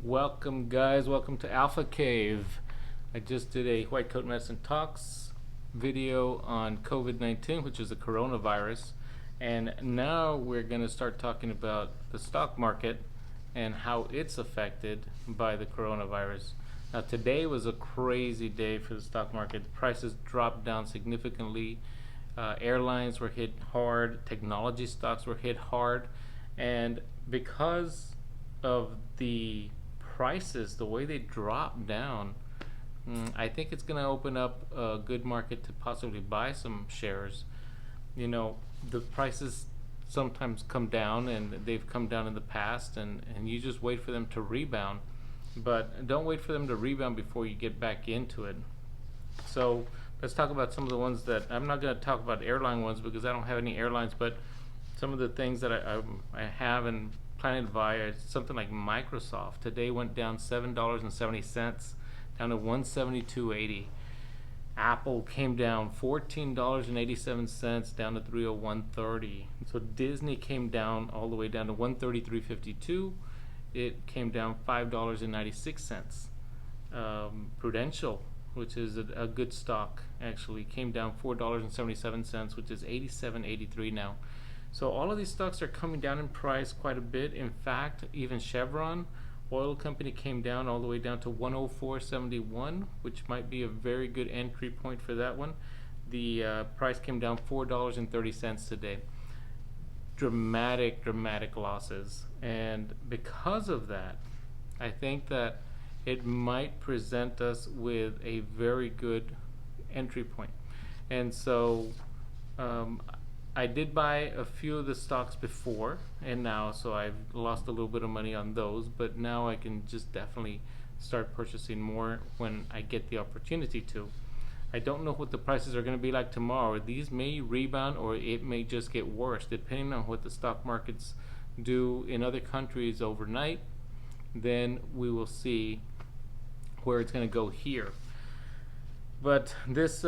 Welcome, guys. Welcome to Alpha Cave. I just did a White Coat Medicine Talks video on COVID-19, which is the coronavirus. And now we're going to start talking about the stock market and how it's affected by the coronavirus. Now, today was a crazy day for the stock market. The prices dropped down significantly. Airlines were hit hard. Technology stocks were hit hard. And because of the prices, the way they drop down, I think it's going to open up a good market to possibly buy some shares. You know, the prices sometimes come down, and they've come down in the past, and you just wait for them to rebound. But don't wait for them to rebound before you get back into it. So let's talk about some of the ones that I'm not going to talk about airline ones because I don't have any airlines, but some of the things that I have and planning to buy is something like Microsoft. Today went down $7.70 down to $172.80. Apple came down $14.87 down to $301.30. So Disney came down all the way down to $133.52. It came down $5.96. Prudential, which is a good stock, actually came down $4.77, which is $87.83 now. So all of these stocks are coming down in price quite a bit. In fact, even Chevron, oil company, came down all the way down to 104.71, which might be a very good entry point for that one. The price came down $4.30 today. Dramatic losses. And because of that, I think that it might present us with a very good entry point. And so I did buy a few of the stocks before and now, so I've lost a little bit of money on those, but now I can just definitely start purchasing more when I get the opportunity to. I don't know what the prices are going to be like tomorrow. These may rebound or it may just get worse depending on what the stock markets do in other countries overnight. Then we will see where it's going to go here. But this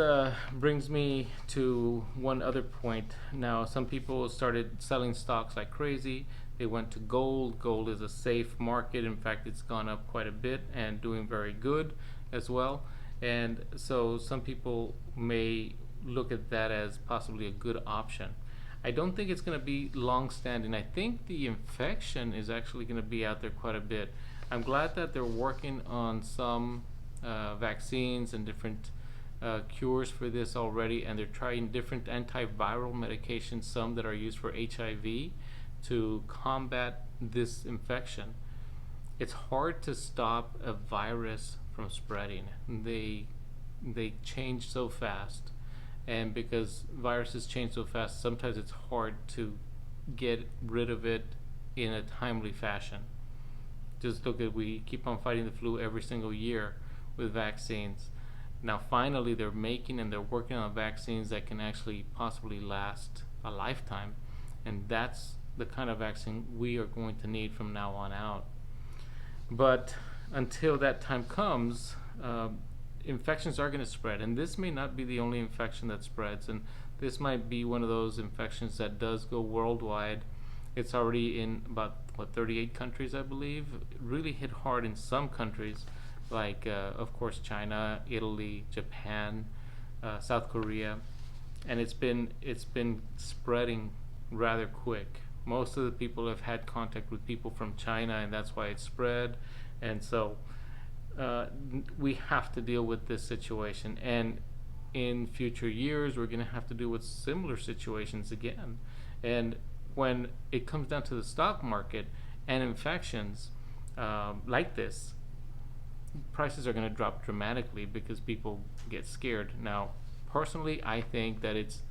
brings me to one other point. Now, some people started selling stocks like crazy. They went to gold. Gold is a safe market. In fact, it's gone up quite a bit and doing very good as well. And so some people may look at that as possibly a good option. I don't think it's going to be long-standing. I think the infection is actually going to be out there quite a bit. I'm glad that they're working on some vaccines and different cures for this already, and they're trying different antiviral medications, some that are used for HIV, to combat this infection. It's hard to stop a virus from spreading. They change so fast, and because viruses change so fast, sometimes it's hard to get rid of it in a timely fashion. Just look at, we keep on fighting the flu every single year with vaccines. Now finally they're making and they're working on vaccines that can actually possibly last a lifetime, and that's the kind of vaccine we are going to need from now on out. But until that time comes, infections are going to spread, and this may not be the only infection that spreads, and this might be one of those infections that does go worldwide. It's already in about 38 countries, I believe. It really hit hard in some countries like of course China, Italy, Japan, South Korea, and it's been spreading rather quick. Most of the people have had contact with people from China, and that's why it spread. And so we have to deal with this situation, and in future years we're going to have to deal with similar situations again. And when it comes down to the stock market and infections like this, prices are going to drop dramatically because people get scared. Now, personally, I think that it's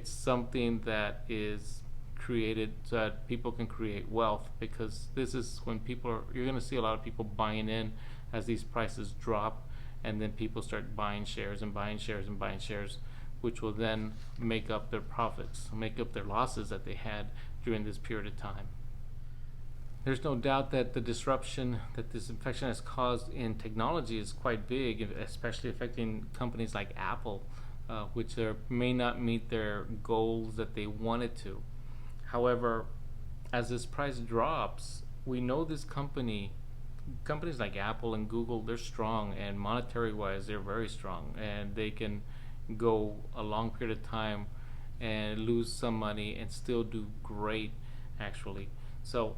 something that is created so that people can create wealth, because this is when you're going to see a lot of people buying in as these prices drop, and then people start buying shares and buying shares and buying shares, which will then make up their profits, make up their losses that they had during this period of time. There's no doubt that the disruption that this infection has caused in technology is quite big, especially affecting companies like Apple, which may not meet their goals that they wanted to. However, as this price drops, we know this company companies like Apple and Google, they're strong, and monetary wise they're very strong, and they can go a long period of time and lose some money and still do great, actually. So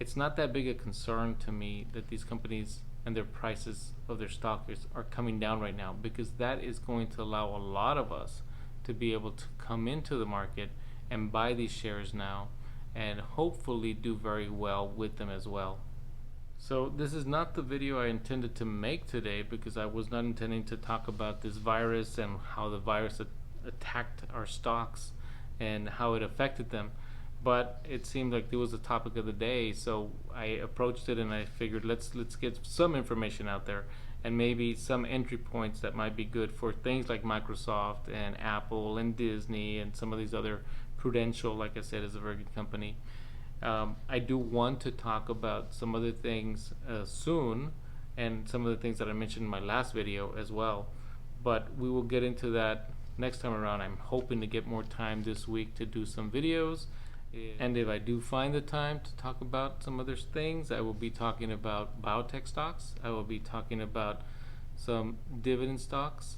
it's not that big a concern to me that these companies and their prices of their stock are coming down right now, because that is going to allow a lot of us to be able to come into the market and buy these shares now and hopefully do very well with them as well. So this is not the video I intended to make today, because I was not intending to talk about this virus and how the virus attacked our stocks and how it affected them. But it seemed like it was the topic of the day, so I approached it and I figured let's get some information out there and maybe some entry points that might be good for things like Microsoft and Apple and Disney and some of these other. Prudential, like I said, is a very good company. I do want to talk about some other things soon, and some of the things that I mentioned in my last video as well, but we will get into that next time around. I'm hoping to get more time this week to do some videos, and if I do find the time to talk about some other things, I will be talking about biotech stocks. I will be talking about some dividend stocks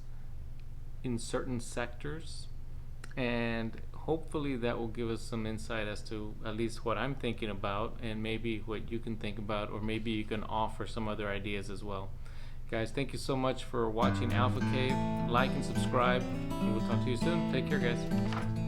in certain sectors, and hopefully that will give us some insight as to at least what I'm thinking about, and maybe what you can think about, or maybe you can offer some other ideas as well. Guys, thank you so much for watching Alpha Cave. Like and subscribe, and we'll talk to you soon. Take care, guys.